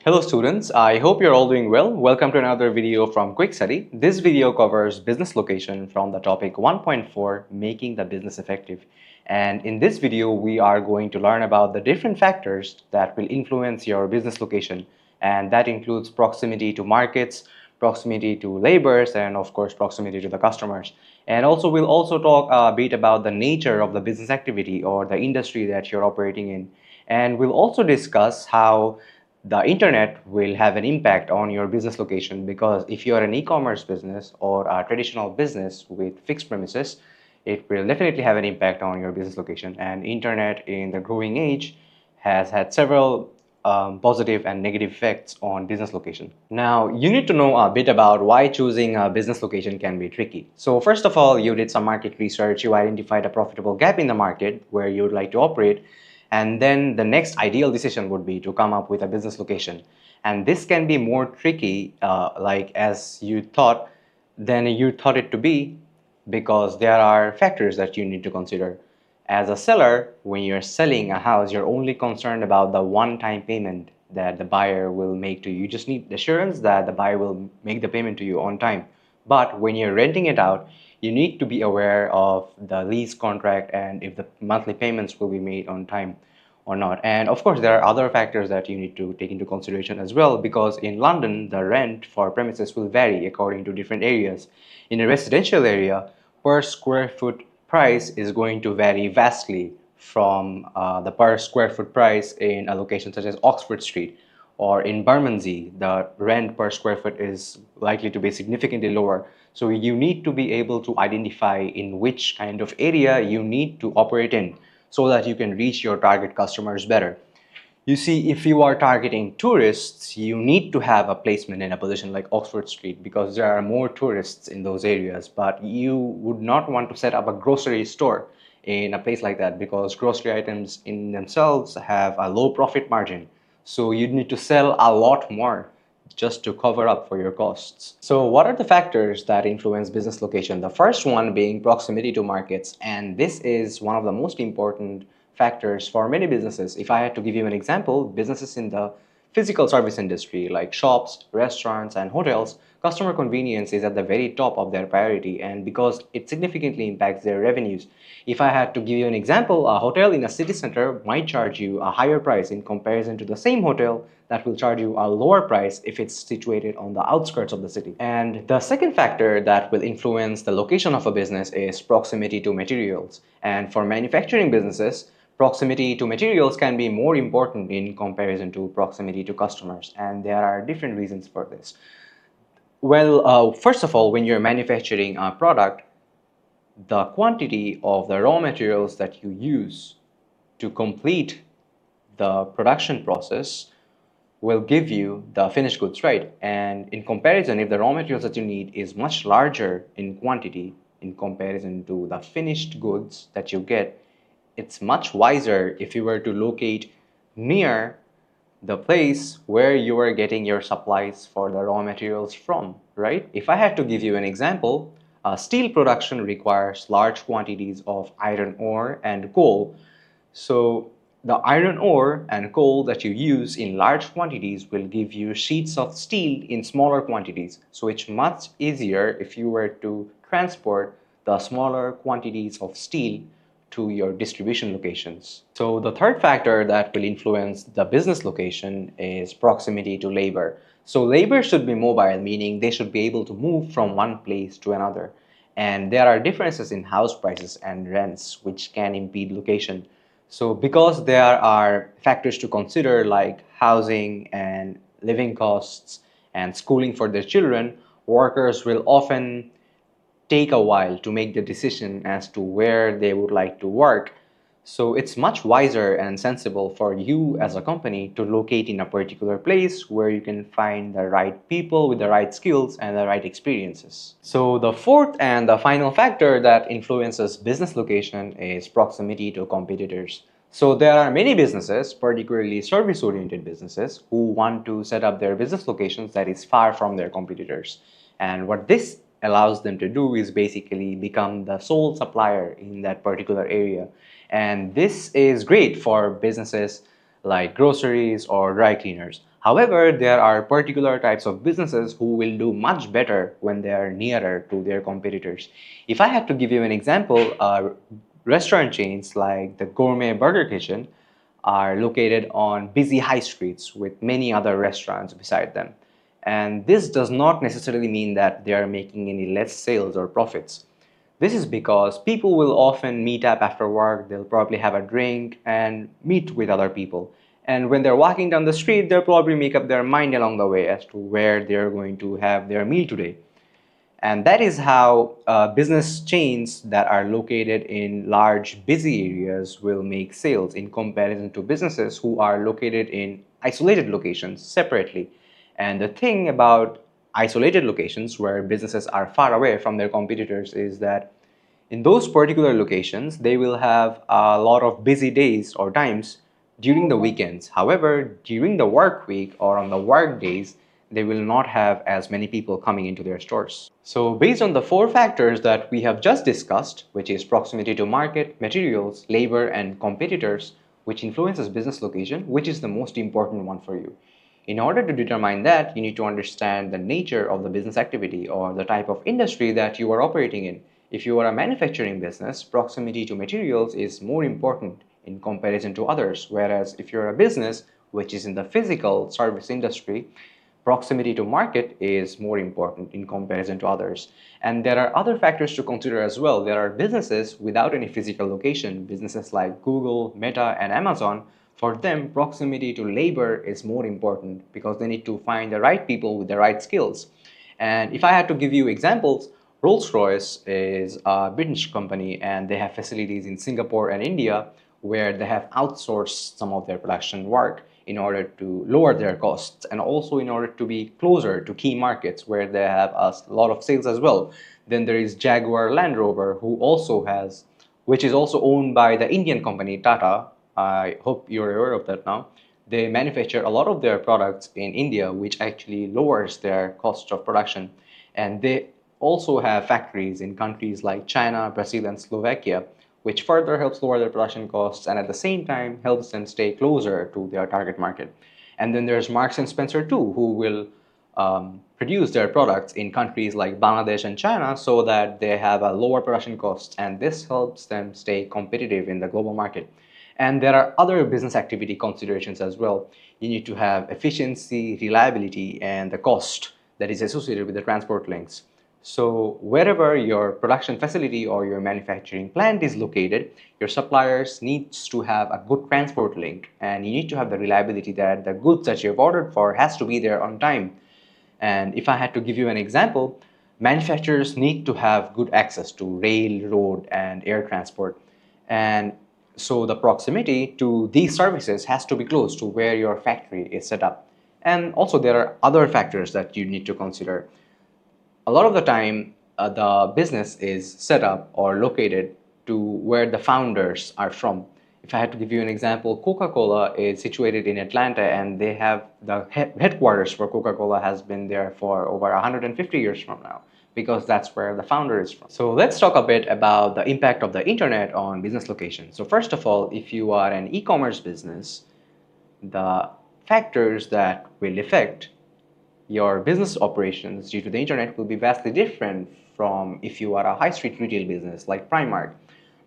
Hello students, I hope you're all doing well. Welcome to another video from QuickStudy. This video covers business location from the topic 1.4, making the business effective. And in this video, we are going to learn about the different factors that will influence your business location. And that includes proximity to markets, proximity to laborers, and of course, proximity to the customers. And also, we'll also talk a bit about the nature of the business activity or the industry that you're operating in. And we'll also discuss how the internet will have an impact on your business location, because if you are an e-commerce business or a traditional business with fixed premises, it will definitely have an impact on your business location. And internet in the growing age has had several positive and negative effects on business location. Now, you need to know a bit about why choosing a business location can be tricky. So first of all, you did some market research, you identified a profitable gap in the market where you would like to operate, and then the next ideal decision would be to come up with a business location. And this can be more tricky, like as you thought, than you thought it to be, because there are factors that you need to consider. As a seller, when you're selling a house, you're only concerned about the one-time payment that the buyer will make to you. You just need assurance that the buyer will make the payment to you on time. But when you're renting it out, you need to be aware of the lease contract and if the monthly payments will be made on time or not. And of course, there are other factors that you need to take into consideration as well, because in London, the rent for premises will vary according to different areas. In a residential area, per square foot price is going to vary vastly from the per square foot price in a location such as Oxford Street, or in Bermondsey, the rent per square foot is likely to be significantly lower. So you need to be able to identify in which kind of area you need to operate in, so that you can reach your target customers better. You see, if you are targeting tourists, you need to have a placement in a position like Oxford Street, because there are more tourists in those areas. But you would not want to set up a grocery store in a place like that, because grocery items in themselves have a low profit margin. So you need to sell a lot more just to cover up for your costs. So what are the factors that influence business location? The first one being proximity to markets, and this is one of the most important factors for many businesses. If I had to give you an example, businesses in the physical service industry like shops, restaurants, and hotels, customer convenience is at the very top of their priority, and because it significantly impacts their revenues. If I had to give you an example, a hotel in a city center might charge you a higher price in comparison to the same hotel that will charge you a lower price if it's situated on the outskirts of the city. And the second factor that will influence the location of a business is proximity to materials. And for manufacturing businesses, proximity to materials can be more important in comparison to proximity to customers, and there are different reasons for this. Well, first of all, when you're manufacturing a product, the quantity of the raw materials that you use to complete the production process will give you the finished goods, right? And in comparison, if the raw materials that you need is much larger in quantity in comparison to the finished goods that you get, it's much wiser if you were to locate near the place where you are getting your supplies for the raw materials from, right? If I had to give you an example, steel production requires large quantities of iron ore and coal. So the iron ore and coal that you use in large quantities will give you sheets of steel in smaller quantities. So it's much easier if you were to transport the smaller quantities of steel to your distribution locations. So the third factor that will influence the business location is proximity to labor. So labor should be mobile, meaning they should be able to move from one place to another. And there are differences in house prices and rents which can impede location. So because there are factors to consider like housing and living costs and schooling for their children, workers will often take a while to make the decision as to where they would like to work. So it's much wiser and sensible for you as a company to locate in a particular place where you can find the right people with the right skills and the right experiences. So the fourth and the final factor that influences business location is proximity to competitors. So there are many businesses, particularly service-oriented businesses, who want to set up their business locations that is far from their competitors. And what this allows them to do is basically become the sole supplier in that particular area. And this is great for businesses like groceries or dry cleaners. However, there are particular types of businesses who will do much better when they are nearer to their competitors. If I had to give you an example, restaurant chains like the Gourmet Burger Kitchen are located on busy high streets with many other restaurants beside them. And this does not necessarily mean that they are making any less sales or profits. This is because people will often meet up after work, they'll probably have a drink and meet with other people. And when they're walking down the street, they'll probably make up their mind along the way as to where they're going to have their meal today. And that is how business chains that are located in large, busy areas will make sales in comparison to businesses who are located in isolated locations separately. And the thing about isolated locations where businesses are far away from their competitors is that in those particular locations, they will have a lot of busy days or times during the weekends. However, during the work week or on the work days, they will not have as many people coming into their stores. So based on the four factors that we have just discussed, which is proximity to market, materials, labor, and competitors, which influences business location, which is the most important one for you? In order to determine that, you need to understand the nature of the business activity or the type of industry that you are operating in. If you are a manufacturing business, proximity to materials is more important in comparison to others, whereas if you're a business which is in the physical service industry, proximity to market is more important in comparison to others. And there are other factors to consider as well. There are businesses without any physical location, businesses like Google, Meta, and Amazon. For them, proximity to labor is more important because they need to find the right people with the right skills. And if I had to give you examples, Rolls-Royce is a British company and they have facilities in Singapore and India where they have outsourced some of their production work in order to lower their costs and also in order to be closer to key markets where they have a lot of sales as well. Then there is Jaguar Land Rover, who also has, which is also owned by the Indian company Tata. I hope you're aware of that now. They manufacture a lot of their products in India, which actually lowers their cost of production. And they also have factories in countries like China, Brazil, and Slovakia, which further helps lower their production costs and at the same time helps them stay closer to their target market. And then there's Marks and Spencer too, who will produce their products in countries like Bangladesh and China so that they have a lower production cost, and this helps them stay competitive in the global market. And there are other business activity considerations as well. You need to have efficiency, reliability, and the cost that is associated with the transport links. So wherever your production facility or your manufacturing plant is located, your suppliers needs to have a good transport link, and you need to have the reliability that the goods that you've ordered for has to be there on time. And if I had to give you an example, manufacturers need to have good access to rail, road, and air transport. And so the proximity to these services has to be close to where your factory is set up. And also there are other factors that you need to consider. A lot of the time, the business is set up or located to where the founders are from. If I had to give you an example, Coca-Cola is situated in Atlanta and they have the headquarters for Coca-Cola has been there for over 150 years from now because that's where the founder is from. So let's talk a bit about the impact of the internet on business location. So first of all, if you are an e-commerce business, the factors that will affect your business operations due to the internet will be vastly different from if you are a high street retail business like Primark.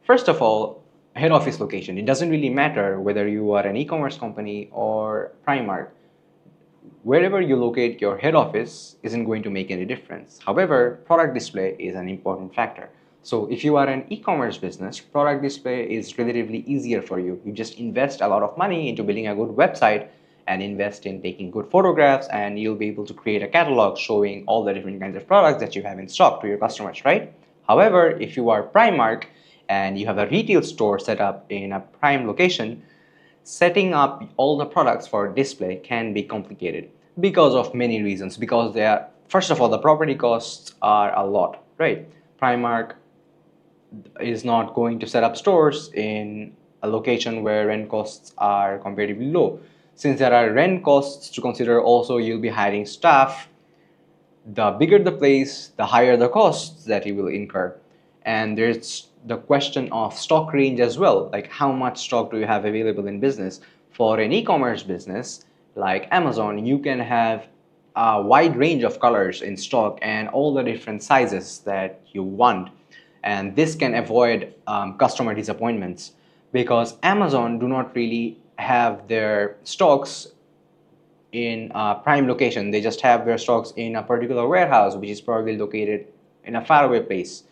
First of all, head office location. It doesn't really matter whether you are an e-commerce company or Primark. Wherever you locate your head office isn't going to make any difference. However, product display is an important factor. So if you are an e-commerce business, product display is relatively easier for you. You just invest a lot of money into building a good website and invest in taking good photographs, and you'll be able to create a catalog showing all the different kinds of products that you have in stock to your customers, right? However, if you are Primark and you have a retail store set up in a prime location, setting up all the products for display can be complicated because of many reasons. Because they are, first of all, the property costs are a lot, right? Primark is not going to set up stores in a location where rent costs are comparatively low. Since there are rent costs to consider, also you'll be hiring staff. The bigger the place, the higher the costs that you will incur. And there's the question of stock range as well, like how much stock do you have available in business. For an e-commerce business, like Amazon, you can have a wide range of colors in stock and all the different sizes that you want. And this can avoid customer disappointments, because Amazon do not really have their stocks in a prime location. They just have their stocks in a particular warehouse, which is probably located in a faraway place.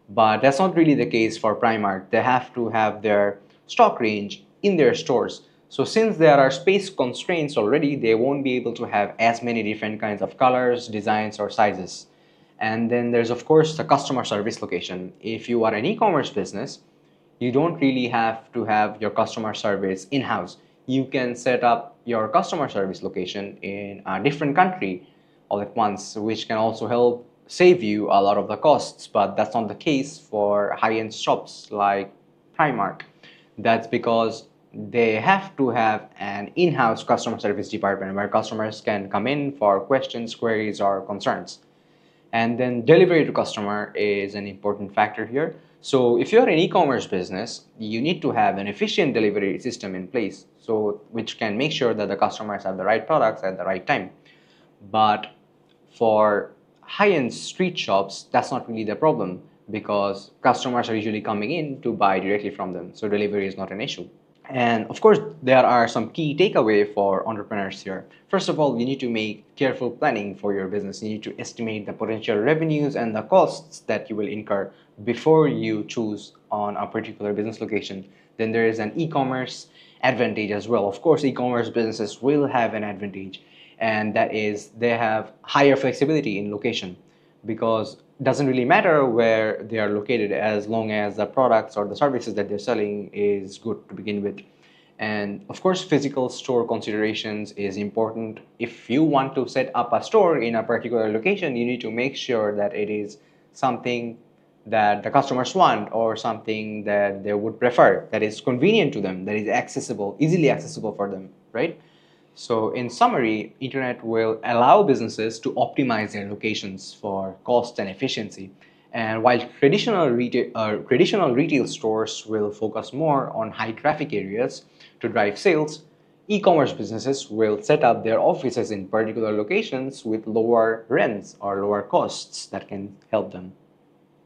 But that's not really the case for Primark. They have to have their stock range in their stores. So since there are space constraints already, they won't be able to have as many different kinds of colors, designs, or sizes. And then there's of course the customer service location. If you are an e-commerce business, you don't really have to have your customer service in-house. You can set up your customer service location in a different country all at once, which can also help save you a lot of the costs. But that's not the case for high-end shops like Primark. That's because they have to have an in-house customer service department where customers can come in for questions, queries, or concerns. And then delivery to customer is an important factor here. So if you're an e-commerce business, you need to have an efficient delivery system in place, so which can make sure that the customers have the right products at the right time. But for high-end street shops, that's not really the problem, because customers are usually coming in to buy directly from them, so delivery is not an issue. And of course, there are some key takeaway for entrepreneurs here. First of all, you need to make careful planning for your business. You need to estimate the potential revenues and the costs that you will incur before you choose on a particular business location. Then there is an e-commerce advantage as well. Of course, e-commerce businesses will have an advantage, and that is they have higher flexibility in location, because it doesn't really matter where they are located as long as the products or the services that they're selling is good to begin with. And of course, physical store considerations is important. If you want to set up a store in a particular location, you need to make sure that it is something that the customers want, or something that they would prefer, that is convenient to them, that is accessible, easily accessible for them, right? So in summary, internet will allow businesses to optimize their locations for cost and efficiency. And while traditional retail stores will focus more on high traffic areas to drive sales, e-commerce businesses will set up their offices in particular locations with lower rents or lower costs that can help them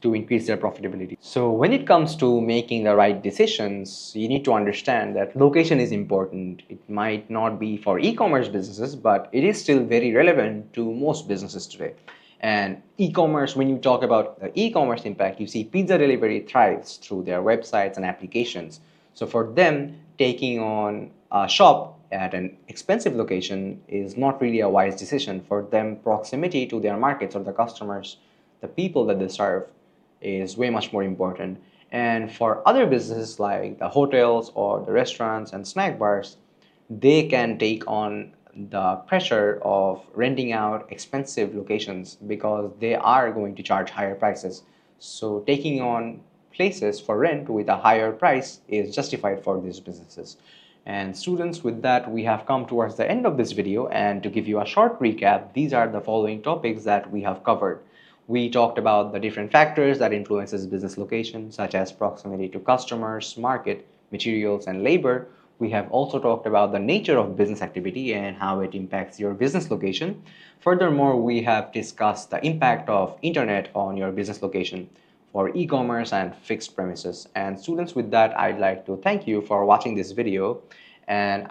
to increase their profitability. So when it comes to making the right decisions, you need to understand that location is important. It might not be for e-commerce businesses, but it is still very relevant to most businesses today. And e-commerce, when you talk about the e-commerce impact, you see pizza delivery thrives through their websites and applications. So for them, taking on a shop at an expensive location is not really a wise decision. For them, proximity to their markets or the customers, the people that they serve, is way much more important. And for other businesses like the hotels or the restaurants and snack bars, they can take on the pressure of renting out expensive locations, because they are going to charge higher prices. So taking on places for rent with a higher price is justified for these businesses. And students, with that, we have come towards the end of this video, and to give you a short recap, these are the following topics that we have covered. We talked about the different factors that influences business location, such as proximity to customers, market, materials, and labor. We have also talked about the nature of business activity and how it impacts your business location. Furthermore, we have discussed the impact of internet on your business location for e-commerce and fixed premises. And students, with that, I'd like to thank you for watching this video. And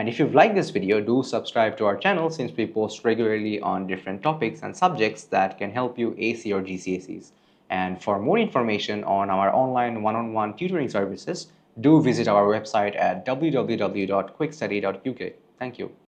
if you've liked this video, do subscribe to our channel, since we post regularly on different topics and subjects that can help you ace your GCSEs. And for more information on our online one-on-one tutoring services, do visit our website at www.quickstudy.uk. Thank you.